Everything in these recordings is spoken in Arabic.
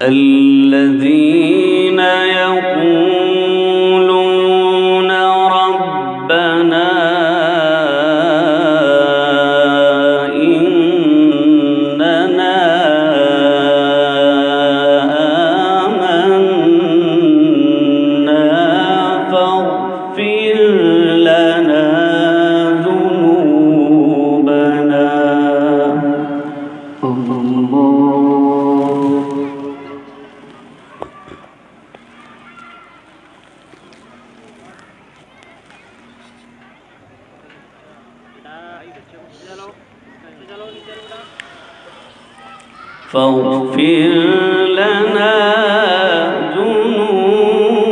الذين يقولون ربنا إننا آمنا فاغفر لنا ذنوبنا. فاغفر لنا ذنوبنا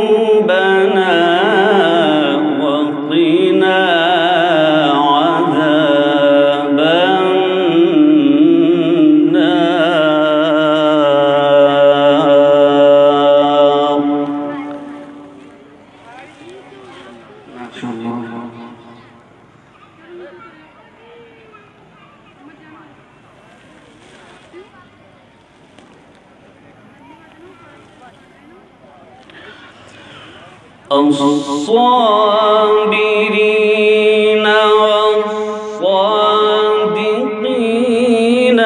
وقنا عذاب النار. ما شاء الله. الصابرين والصادقين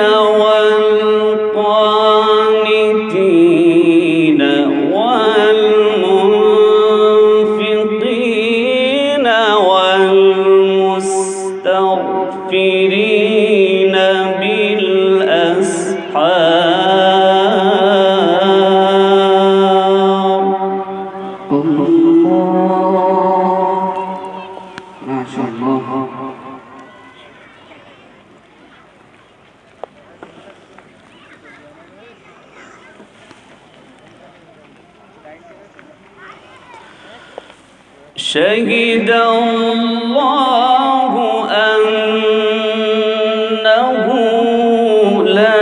والقانتين والمنفقين والمستغفرين بالأسحار. ما شاء الله. شهد الله أنه لا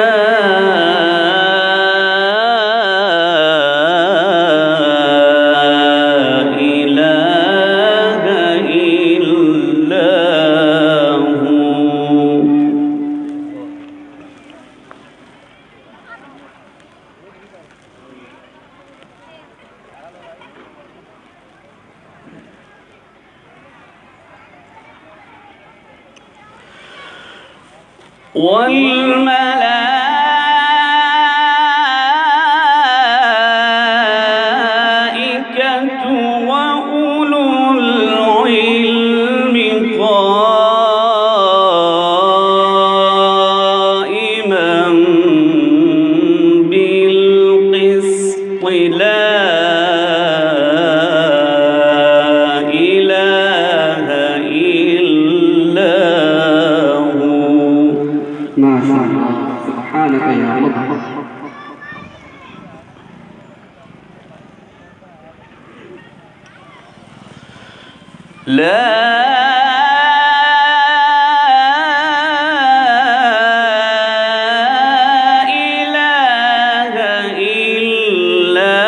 إله إلا هو. والملائكة وأولو العلم قائما بالقسط لا إله إلا هو. ما شاء الله. سبحانك يا رب. لا إله إلا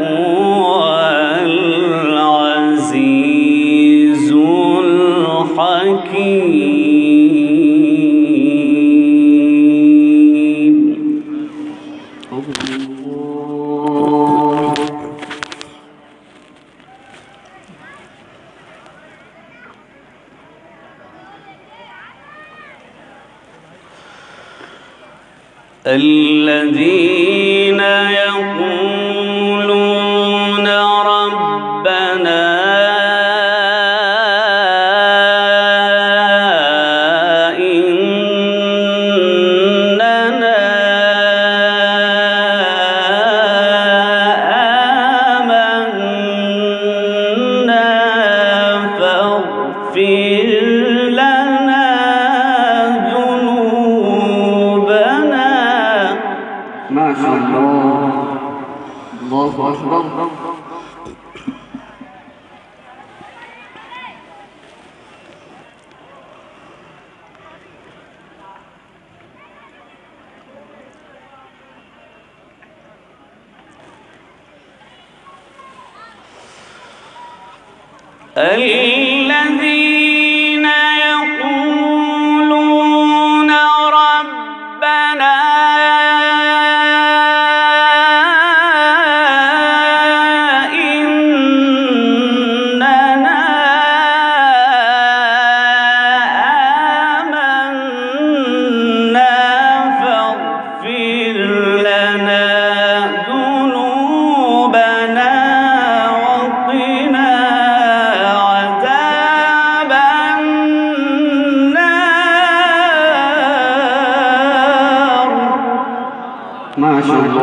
هو العزيز الحكيم. الذين يقولون ربنا إننا آمنا فاغفر لنا ذنوبنا. ما شاء الله. الله أكبر. الذين يقولون ربنا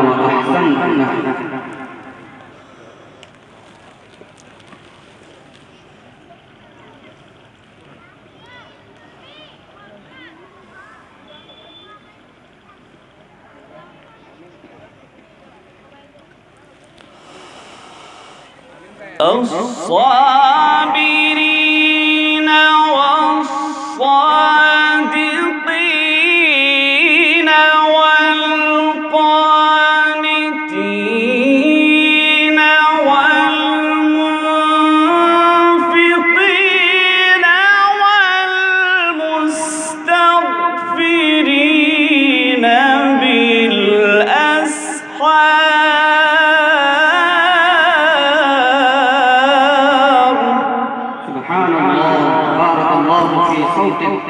وأحسنت. الصابرين والصادقين والقانتين والمنفقين والمستغفرين بالأسحار. سبحان الله، بارك الله في صوتك.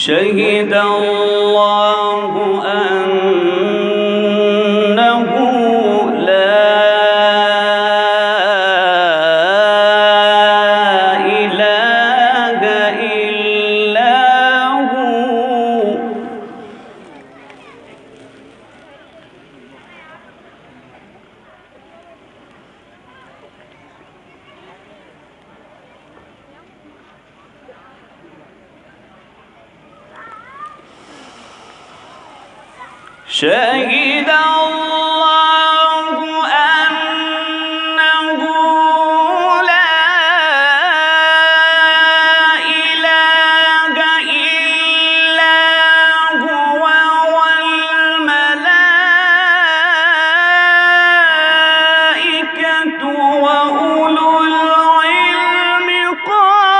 شهد الله أنه لا إله إلا هو. شهد الله أنه لا إله إلا هو والملائكة وأولو العلم قائما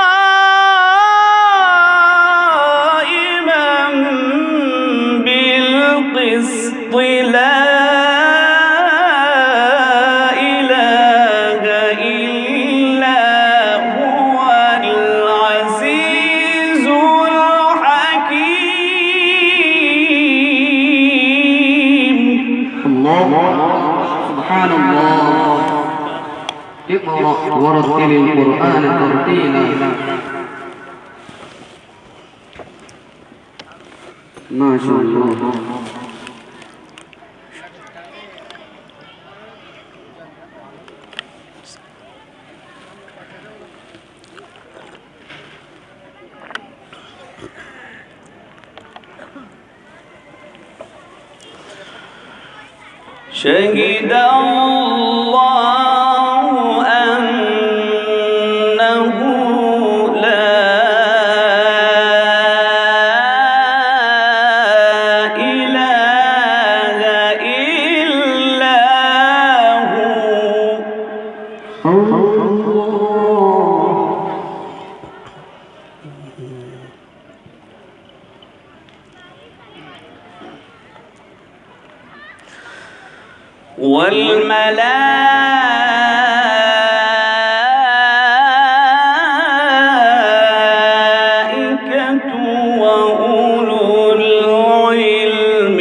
بالقسط. لا إله إلا هو العزيز الحكيم. الله، سبحان الله. اقرأ ورتل القرآن ترتيلا. ما شاء الله. شهد الله أنه لا إله إلا هو. والملائكة وأولو العلم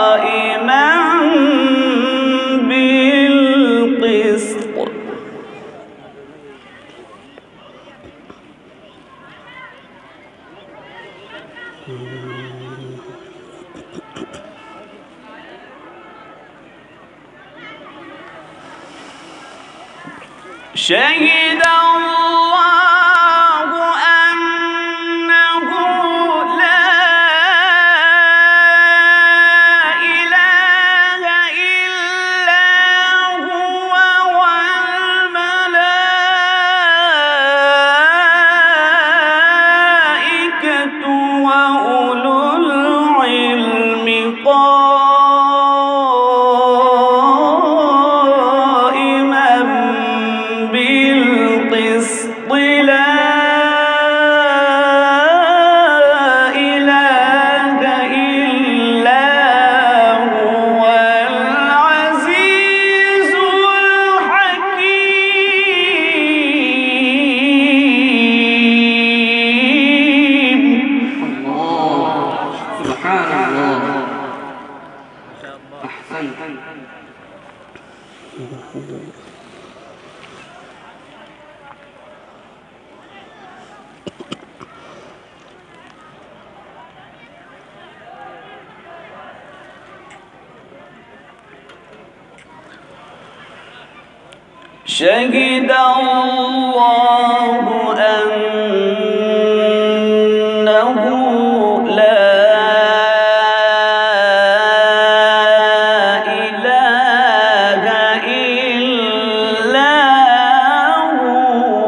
قائما بالقسط. شهد الله أنه لا إله إلا هو والملائكة وأولو العلم قائما بالقسط. شهد الله أنه لا إله إلا هو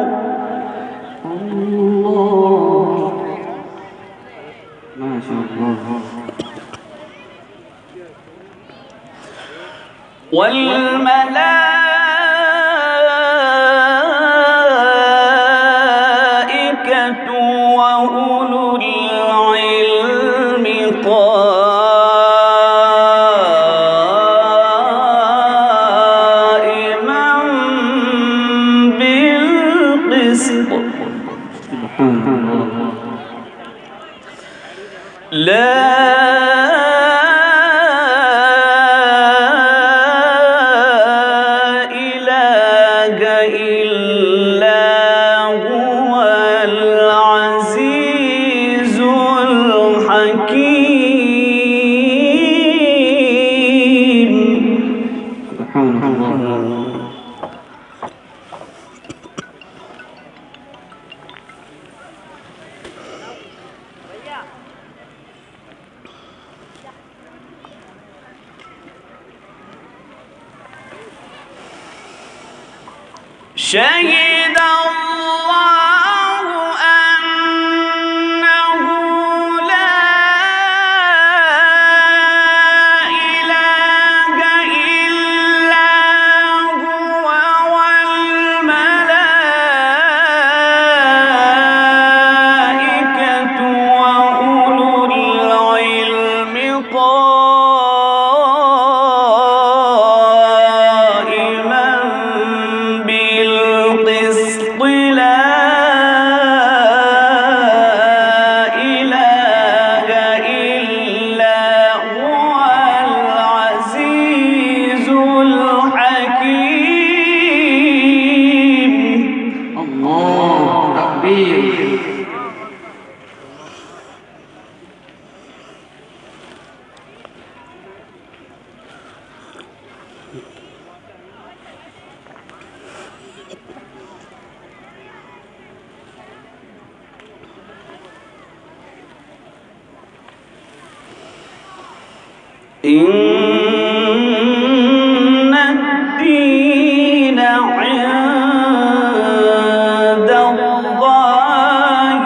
الله ما شاء الله والملائكة وأولو العلم قائما بالقسط سبحان الله لا إله إلا هو العزيز الحكيم سبحان الله شهد الله أنه لا إله إلا هو والملائكة وأولو العلم قائما بالقسط لا إله إلا هو العزيز الحكيم الله تكبير إن الدين عند الله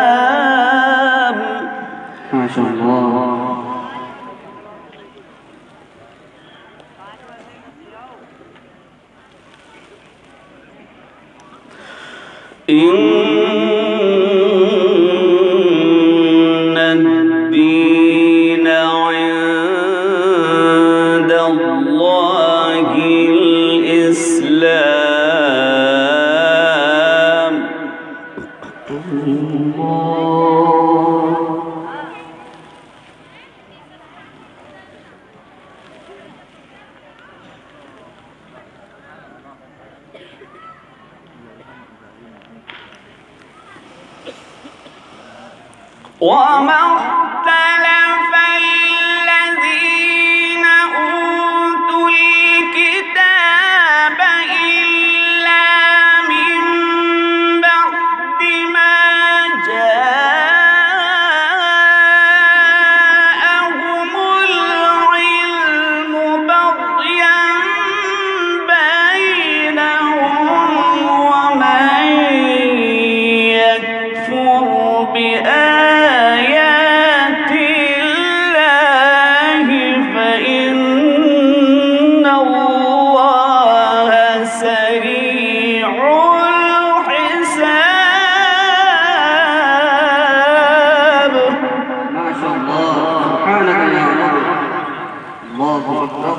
الإسلام ما شاء الله إن الدين عند الله الإسلام وما اختلف الذين أوتوا الكتاب إلا من بعد ما جاءهم العلم بغيا بينهم ومن يكفر بآيات الله فإن الله سريع الحساب ما شاء الله سبحانك يا رب الله أكبر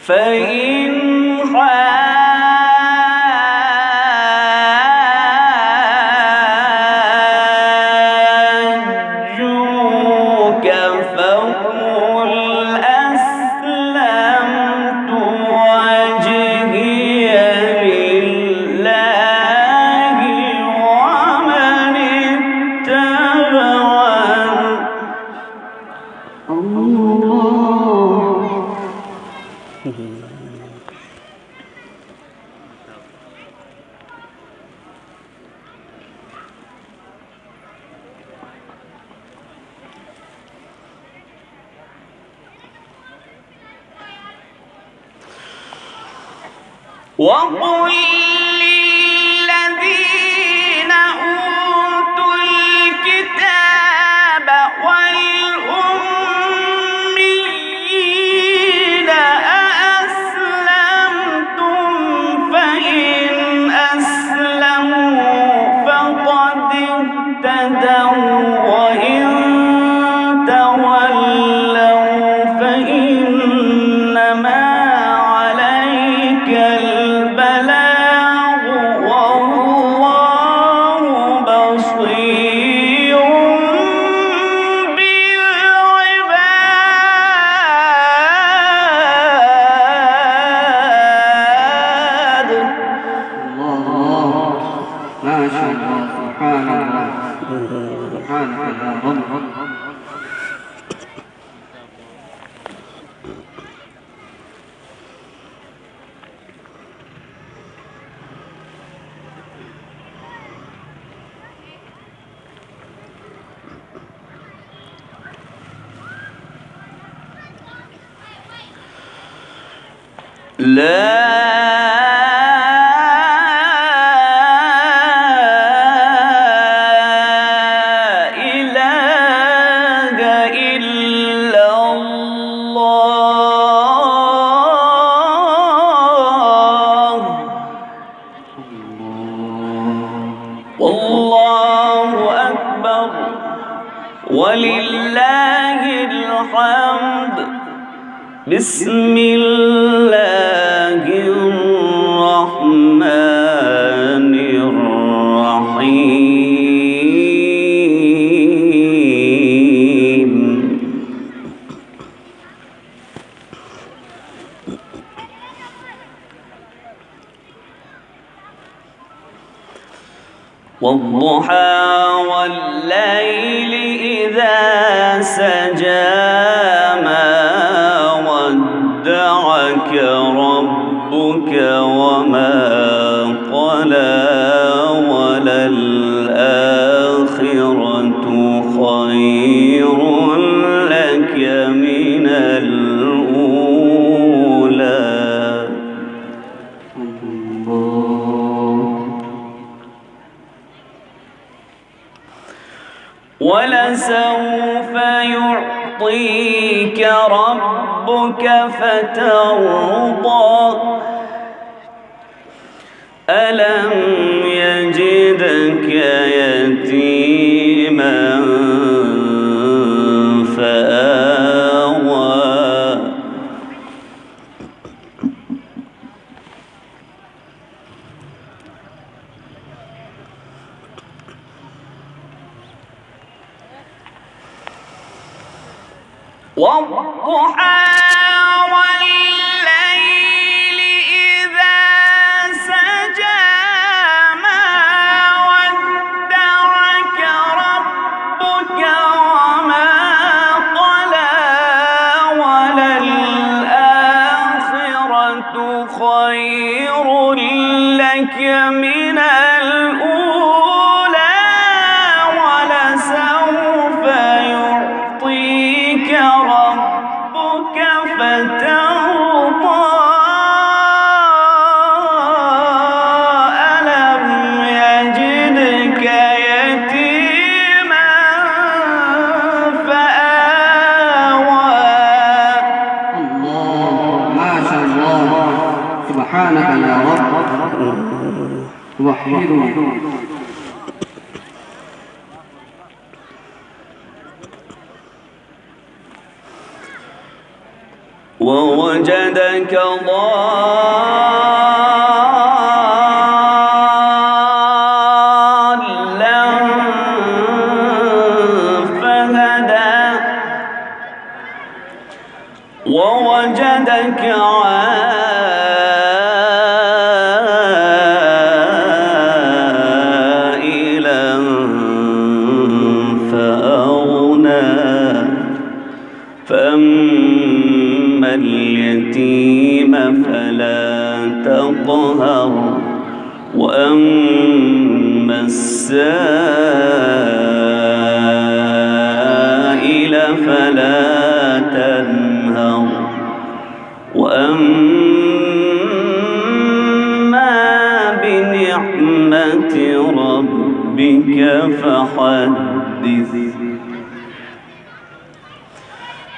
فإن حاجوك فقل أسلمت وجهي لله ومن اتبعني. وقل للذين أوتوا الكتاب والأميين أأسلمتم فإن أسلموا فقد اهتدوا وإن تولوا فإنما عليك البلاغ والله بصير بالعباد. الله ما شاء الله سبحان الله سبحانك يا رب. لا إله إلا الله والله أكبر ولله الحمد. بسم الله الرحمن الرحيم. والضحى والليل إذا سجى ما ودعك ربك وما قلى وللآخرة خير لك من الأولى. ولسوف يعطيك ربك فترضى. ألم يجدك يتيما فآوى. والضحى والليل إذا سجى ما ودعك ربك وما قلى وللآخرة خير لك من الأولى. ولسوف يعطيك ربك فترضى. ألم يجدك يتيما فآوى. الله ما شاء الله سبحانك يا رب. وحيد ووجدك ضالا فهدى ووجدك عائلا فأغنى فأما اليتيم فلا تقهر وأما السائل فلا تنهر وأما بنعمة ربك فحدث.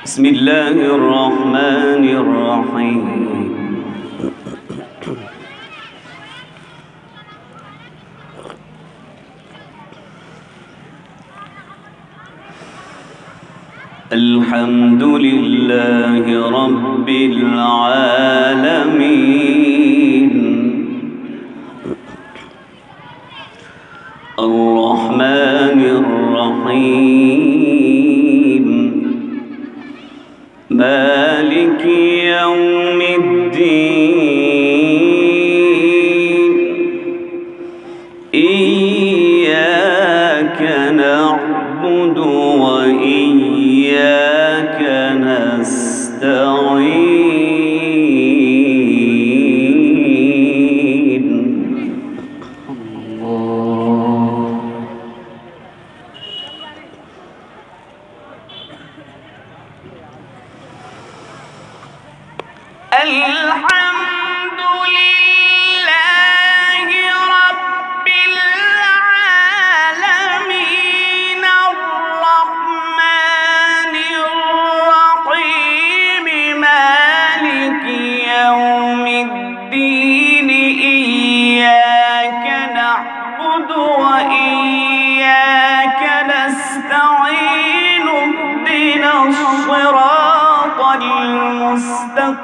بسم الله الرحمن الرحيم. الحمد لله رب العالمين الرحمن الرحيم مالك يوم الدين إياك نعبد وإياك نستعين. الحمد لله رب العالمين الرحمن الرحيم مالك يوم الدين إياك نعبد وإياك نستعين اهدنا الصراط المستقيم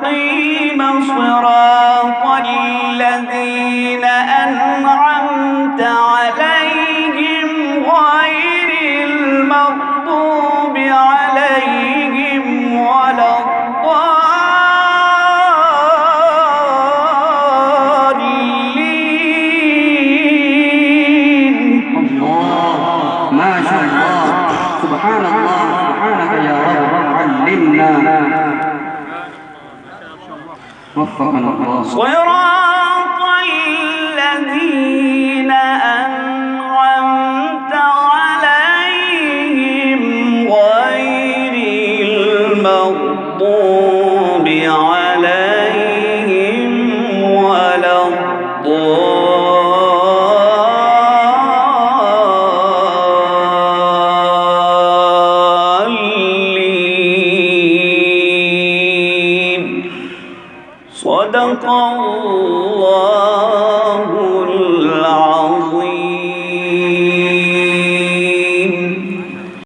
صراط الذين أنعمت عليهم غير المغضوب عليهم ولا الضالين. الله ما شاء الله سبحان الله سبحانك يا رب علمنا وفقنا الله. صراط الذين أنعمت عليهم غير المغضوب عليهم ولا الضالين. صدق الله العظيم.